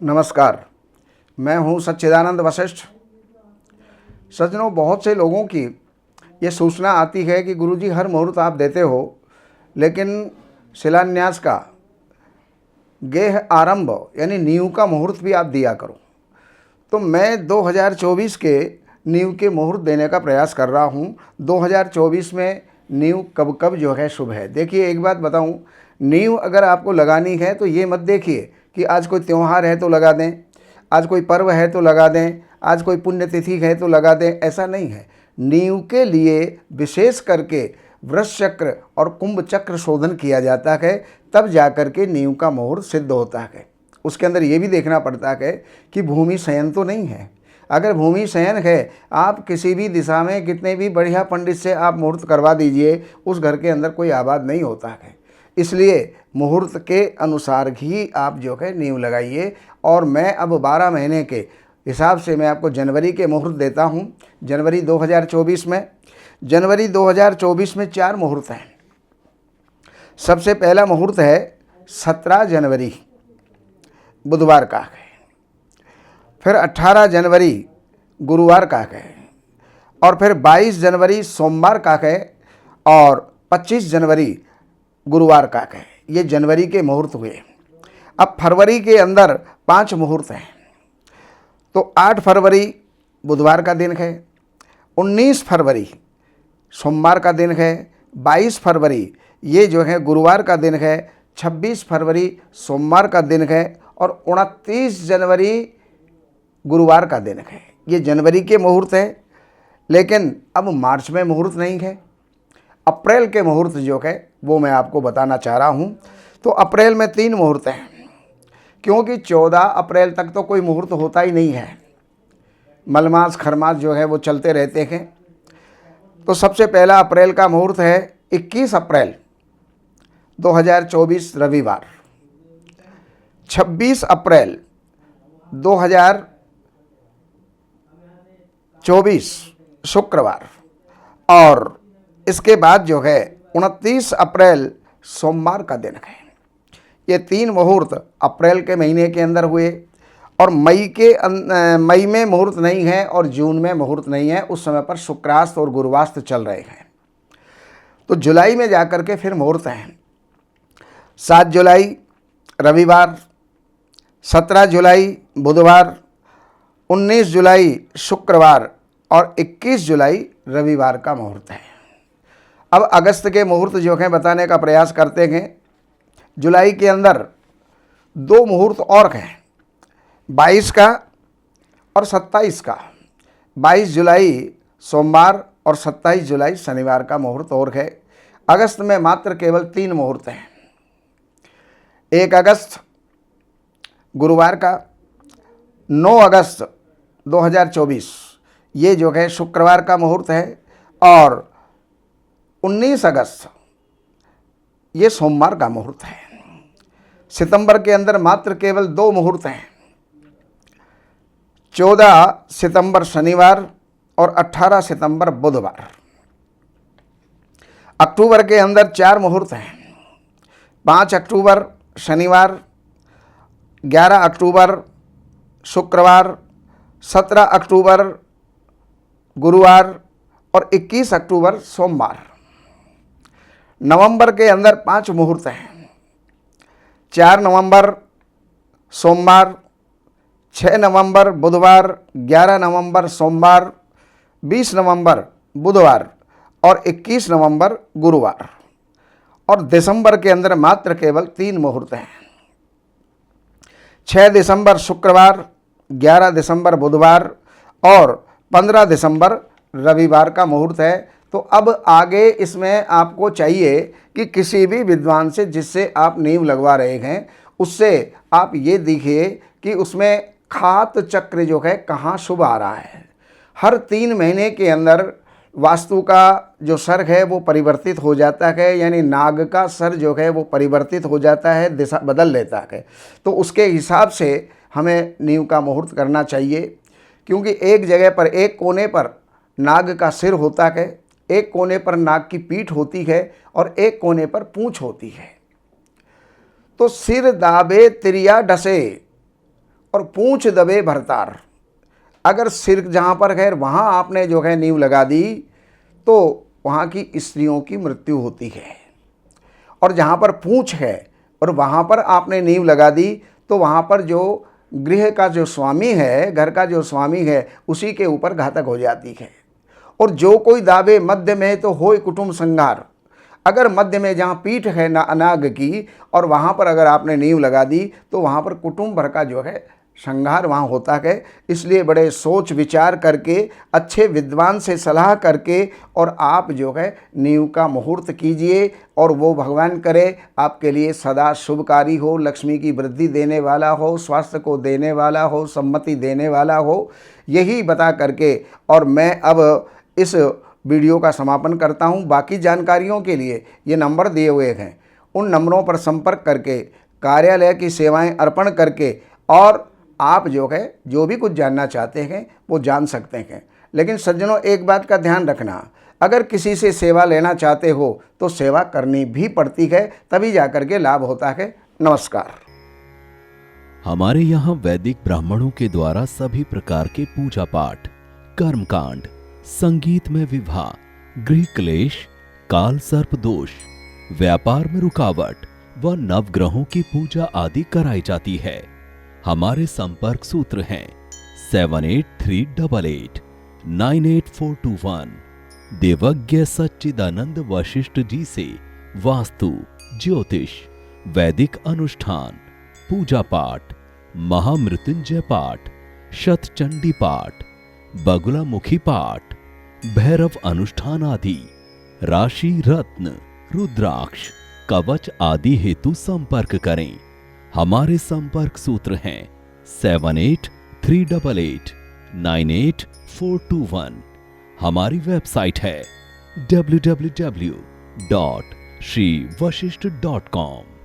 नमस्कार। मैं हूं सच्चिदानंद वशिष्ठ। सज्जनों, बहुत से लोगों की ये सूचना आती है कि गुरुजी हर मुहूर्त आप देते हो, लेकिन शिलान्यास का गेह आरंभ यानी नींव का मुहूर्त भी आप दिया करो। तो मैं 2024 के नींव के मुहूर्त देने का प्रयास कर रहा हूं। 2024 में नींव कब कब जो है शुभ है। देखिए, एक बात बताऊं, नींव अगर आपको लगानी है तो ये मत देखिए कि आज कोई त्यौहार है तो लगा दें, आज कोई पर्व है तो लगा दें, आज कोई पुण्यतिथि है तो लगा दें। ऐसा नहीं है। नींव के लिए विशेष करके वृष चक्र और कुंभ चक्र शोधन किया जाता है, तब जाकर के नींव का मुहूर्त सिद्ध होता है। उसके अंदर ये भी देखना पड़ता है कि भूमि शयन तो नहीं है। अगर भूमि शयन है, आप किसी भी दिशा में कितने भी बढ़िया पंडित से आप मुहूर्त करवा दीजिए, उस घर के अंदर कोई आबाद नहीं होता है। इसलिए मुहूर्त के अनुसार ही आप जो है नींव लगाइए। और मैं अब 12 महीने के हिसाब से मैं आपको जनवरी के मुहूर्त देता हूं। जनवरी 2024 में 4 मुहूर्त हैं। सबसे पहला मुहूर्त है 17 जनवरी बुधवार का है, फिर 18 जनवरी गुरुवार का है, और फिर 22 जनवरी सोमवार का है, और 25 जनवरी गुरुवार का है। ये जनवरी के मुहूर्त हुए। अब फरवरी के अंदर 5 मुहूर्त हैं। तो 8 फरवरी बुधवार का दिन है, 19 फरवरी सोमवार का दिन है, 22 फरवरी ये जो है गुरुवार का दिन है, 26 फरवरी सोमवार का दिन है, और 29 जनवरी गुरुवार का दिन है। ये जनवरी के मुहूर्त है। लेकिन अब मार्च में मुहूर्त नहीं है। अप्रैल के मुहूर्त जो है वो मैं आपको बताना चाह रहा हूँ। तो अप्रैल में 3 मुहूर्त हैं, क्योंकि 14 अप्रैल तक तो कोई मुहूर्त होता ही नहीं है। मलमास खरमास जो है वो चलते रहते हैं। तो सबसे पहला अप्रैल का मुहूर्त है 21 अप्रैल 2024 रविवार, 26 अप्रैल 2024 शुक्रवार, और इसके बाद जो है 29 अप्रैल सोमवार का दिन है। ये 3 मुहूर्त अप्रैल के महीने के अंदर हुए। और मई में मुहूर्त नहीं है और जून में मुहूर्त नहीं है। उस समय पर शुक्रास्त और गुरुवास्त चल रहे हैं। तो जुलाई में जाकर के फिर मुहूर्त हैं। 7 जुलाई रविवार, 17 जुलाई बुधवार, 19 जुलाई शुक्रवार, और 21 जुलाई रविवार का मुहूर्त है। अब अगस्त के मुहूर्त जो हैं बताने का प्रयास करते हैं। जुलाई के अंदर 2 मुहूर्त और हैं, 22 का और 27 का। 22 जुलाई सोमवार और 27 जुलाई शनिवार का मुहूर्त और है। अगस्त में मात्र केवल 3 मुहूर्त हैं। 1 अगस्त गुरुवार का, 9 अगस्त 2024 ये जो है शुक्रवार का मुहूर्त है, और 19 अगस्त ये सोमवार का मुहूर्त है। सितंबर के अंदर मात्र केवल 2 मुहूर्त हैं, 14 सितंबर शनिवार और 18 सितंबर बुधवार। अक्टूबर के अंदर 4 मुहूर्त हैं, 5 अक्टूबर शनिवार, 11 अक्टूबर शुक्रवार, 17 अक्टूबर गुरुवार, और 21 अक्टूबर सोमवार। नवंबर के अंदर 5 मुहूर्त हैं, 4 नवंबर सोमवार, 6 नवंबर बुधवार, 11 नवंबर सोमवार, 20 नवंबर बुधवार, और 21 नवंबर गुरुवार। और दिसंबर के अंदर मात्र केवल 3 मुहूर्त हैं, 6 दिसंबर शुक्रवार, 11 दिसंबर बुधवार, और 15 दिसंबर रविवार का मुहूर्त है। तो अब आगे इसमें आपको चाहिए कि किसी भी विद्वान से जिससे आप नींव लगवा रहे हैं, उससे आप ये देखिए कि उसमें खात चक्र जो है कहाँ शुभ आ रहा है। हर 3 महीने के अंदर वास्तु का जो सर है वो परिवर्तित हो जाता है, यानी नाग का सर जो है वो परिवर्तित हो जाता है, दिशा बदल लेता है। तो उसके हिसाब से हमें नींव का मुहूर्त करना चाहिए, क्योंकि एक जगह पर, एक कोने पर नाग का सिर होता है, एक कोने पर नाग की पीठ होती है, और एक कोने पर पूंछ होती है। तो सिर दाबे तिरिया डसे, और पूंछ दबे भरतार। अगर सिर जहाँ पर है वहाँ आपने जो है नींव लगा दी तो वहाँ की स्त्रियों की मृत्यु होती है। और जहाँ पर पूंछ है और वहाँ पर आपने नींव लगा दी तो वहाँ पर जो गृह का जो स्वामी है, घर का जो स्वामी है, उसी के ऊपर घातक हो जाती है। और जो कोई दावे मध्य में तो होय कुटुंब संहार। अगर मध्य में जहाँ पीठ है ना अनाग की और वहाँ पर अगर आपने नींव लगा दी तो वहाँ पर कुटुंब भर का जो है संहार वहाँ होता है। इसलिए बड़े सोच विचार करके, अच्छे विद्वान से सलाह करके और आप जो है नींव का मुहूर्त कीजिए और वो भगवान करे आपके लिए सदा शुभकारी हो, लक्ष्मी की वृद्धि देने वाला हो, स्वास्थ्य को देने वाला हो, सम्मति देने वाला हो। यही बता करके और मैं अब इस वीडियो का समापन करता हूँ। बाकी जानकारियों के लिए ये नंबर दिए हुए हैं, उन नंबरों पर संपर्क करके कार्यालय की सेवाएं अर्पण करके और आप जो है जो भी कुछ जानना चाहते हैं वो जान सकते हैं। लेकिन सज्जनों, एक बात का ध्यान रखना, अगर किसी से सेवा लेना चाहते हो तो सेवा करनी भी पड़ती है, तभी जाकर के लाभ होता है। नमस्कार। हमारे यहाँ वैदिक ब्राह्मणों के द्वारा सभी प्रकार के पूजा पाठ, कर्मकांड, संगीत में विवाह, गृह क्लेश, काल सर्प दोष, व्यापार में रुकावट व नवग्रहों की पूजा आदि कराई जाती है। हमारे संपर्क सूत्र हैं 7838898421। देवज्ञ सच्चिदानंद वशिष्ठ जी से वास्तु, ज्योतिष, वैदिक अनुष्ठान, पूजा पाठ, महामृत्युंजय पाठ, शतचंडी पाठ, बगुलामुखी पाठ, भैरव अनुष्ठान आदि, राशि रत्न, रुद्राक्ष, कवच आदि हेतु संपर्क करें। हमारे संपर्क सूत्र हैं 7838898421। हमारी वेबसाइट है www.shrivashishth.com।